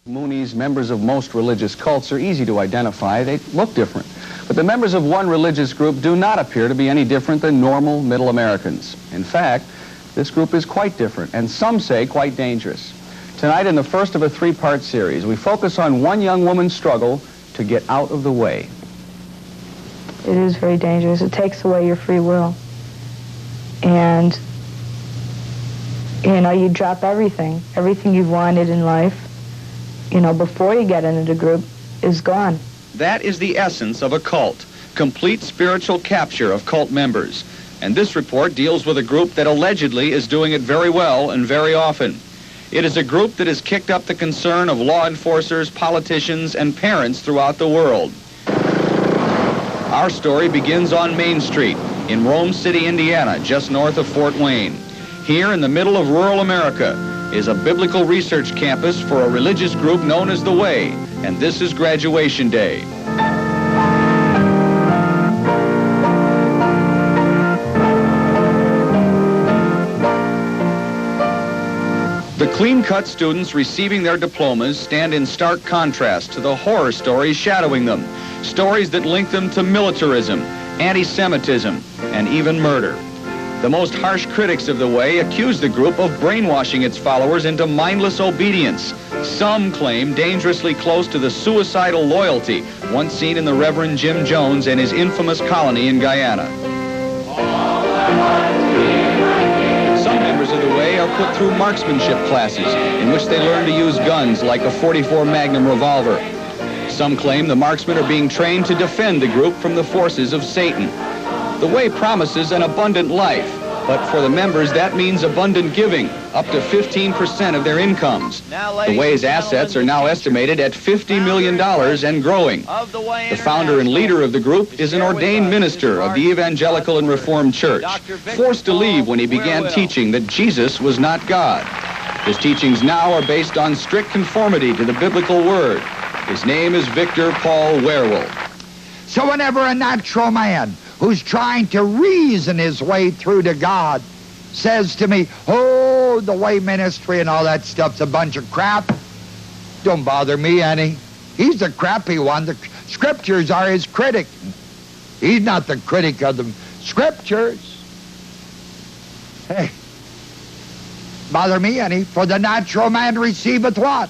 Moonies, members of most religious cults, are easy to identify. They look different. But the members of one religious group do not appear to be any different than normal middle Americans. In fact, this group is quite different, and some say quite dangerous. Tonight, in the first of a three-part series, we focus on one young woman's struggle to get out of the way. It is very dangerous. It takes away your free will. And, you know, you drop everything you've wanted in life, you know, before you get into the group, is gone. That is the essence of a cult, complete spiritual capture of cult members. And this report deals with a group that allegedly is doing it very well and very often. It is a group that has kicked up the concern of law enforcers, politicians, and parents throughout the world. Our story begins on Main Street in Rome City, Indiana, just north of Fort Wayne. Here in the middle of rural America is a biblical research campus for a religious group known as The Way, and this is graduation day. The clean-cut students receiving their diplomas stand in stark contrast to the horror stories shadowing them, stories that link them to militarism, anti-Semitism, and even murder. The most harsh critics of The Way accuse the group of brainwashing its followers into mindless obedience. Some claim dangerously close to the suicidal loyalty once seen in the Reverend Jim Jones and his infamous colony in Guyana. Some members of The Way are put through marksmanship classes in which they learn to use guns like a .44 Magnum revolver. Some claim the marksmen are being trained to defend the group from the forces of Satan. The Way promises an abundant life, but for the members that means abundant giving, up to 15% of their incomes. The Way's assets are now estimated at $50 million and growing. The founder and leader of the group is an ordained minister of the Evangelical and Reformed Church, forced to leave when he began teaching that Jesus was not God. His teachings now are based on strict conformity to the biblical word. His name is Victor Paul Werewolf. So whenever a natural man who's trying to reason his way through to God says to me, oh, the Way ministry and all that stuff's a bunch of crap, don't bother me any. He's the crappy one. The scriptures are his critic. He's not the critic of the scriptures. Hey, bother me any, for the natural man receiveth what?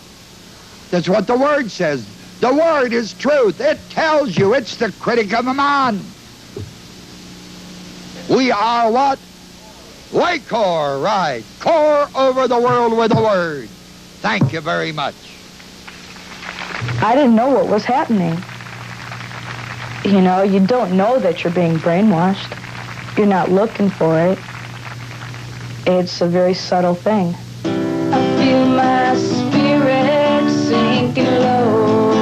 That's what the Word says. The Word is truth. It tells you. It's the critic of a man. We are what? Way Corps, right. Corps over the world with the Word. Thank you very much. I didn't know what was happening. You know, you don't know that you're being brainwashed. You're not looking for it. It's a very subtle thing. I feel my spirit sinking low,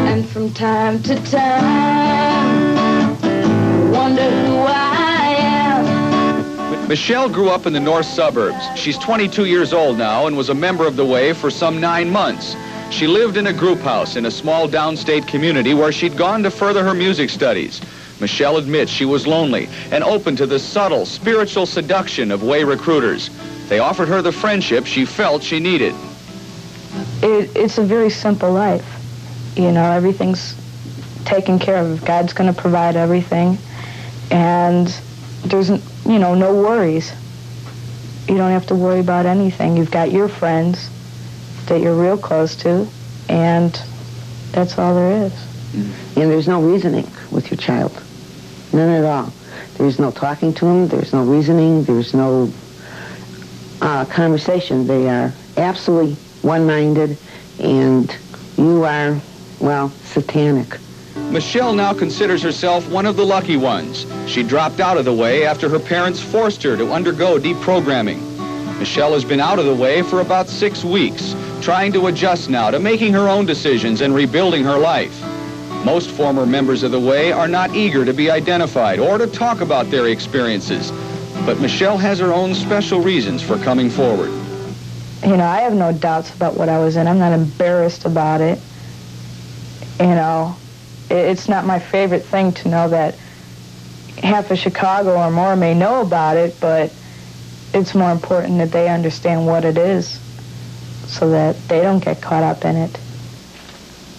and from time to time, I wonder who I am. Michelle grew up in the north suburbs. She's 22 years old now and was a member of The Way for some 9 months. She lived in a group house in a small downstate community where she'd gone to further her music studies. Michelle admits she was lonely and open to the subtle spiritual seduction of Way recruiters. They offered her the friendship she felt she needed. It's a very simple life. You know, everything's taken care of. God's going to provide everything. And there's, you know, no worries. You don't have to worry about anything. You've got your friends that you're real close to, and that's all there is. And there's no reasoning with your child. None at all. There's no talking to them. There's no reasoning. There's no conversation. They are absolutely one-minded, and you are, well, satanic. Michelle now considers herself one of the lucky ones. She dropped out of The Way after her parents forced her to undergo deprogramming. Michelle has been out of The Way for about 6 weeks, trying to adjust now to making her own decisions and rebuilding her life. Most former members of The Way are not eager to be identified or to talk about their experiences, but Michelle has her own special reasons for coming forward. You know, I have no doubts about what I was in. I'm not embarrassed about it. You know, it's not my favorite thing to know that half of Chicago or more may know about it, but it's more important that they understand what it is. so that they don't get caught up in it.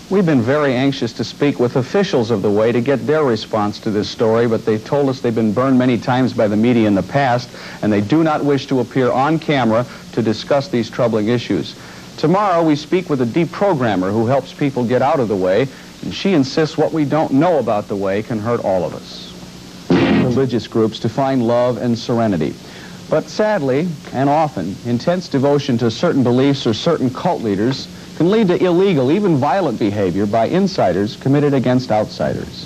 We've been very anxious to speak with officials of the Way to get their response to this story, but they told us they've been burned many times by the media in the past, and they do not wish to appear on camera to discuss these troubling issues. Tomorrow, we speak with a deprogrammer who helps people get out of the Way, and she insists what we don't know about the Way can hurt all of us. Religious groups to find love and serenity. But sadly, and often, intense devotion to certain beliefs or certain cult leaders can lead to illegal, even violent behavior by insiders committed against outsiders.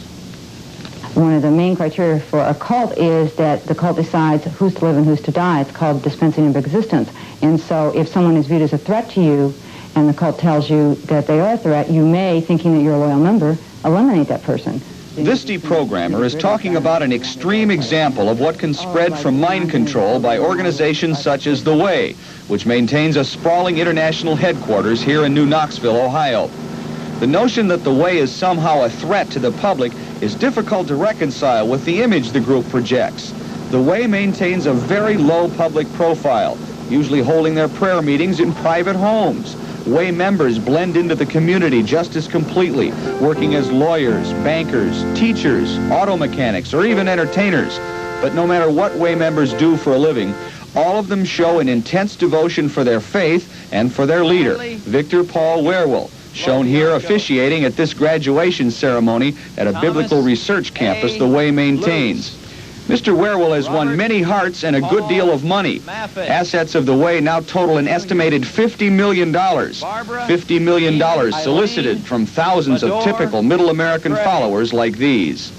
One of the main criteria for a cult is that the cult decides who's to live and who's to die. It's called dispensing of existence. And so if someone is viewed as a threat to you and the cult tells you that they are a threat, you may, thinking that you're a loyal member, eliminate that person. This deprogrammer is talking about an extreme example of what can spread from mind control by organizations such as The Way, which maintains a sprawling international headquarters here in New Knoxville, Ohio. The notion that The Way is somehow a threat to the public is difficult to reconcile with the image the group projects. The Way maintains a very low public profile, usually holding their prayer meetings in private homes. Way members blend into the community just as completely, working as lawyers, bankers, teachers, auto mechanics, or even entertainers. But no matter what Way members do for a living, all of them show an intense devotion for their faith and for their leader, Victor Paul Wierwille, shown here officiating at this graduation ceremony at a biblical research campus the Way maintains. Mr. Wierwille has won many hearts and a good deal of money. Assets of the Way now total an estimated $50 million. $50 million solicited from thousands of typical middle American followers like these.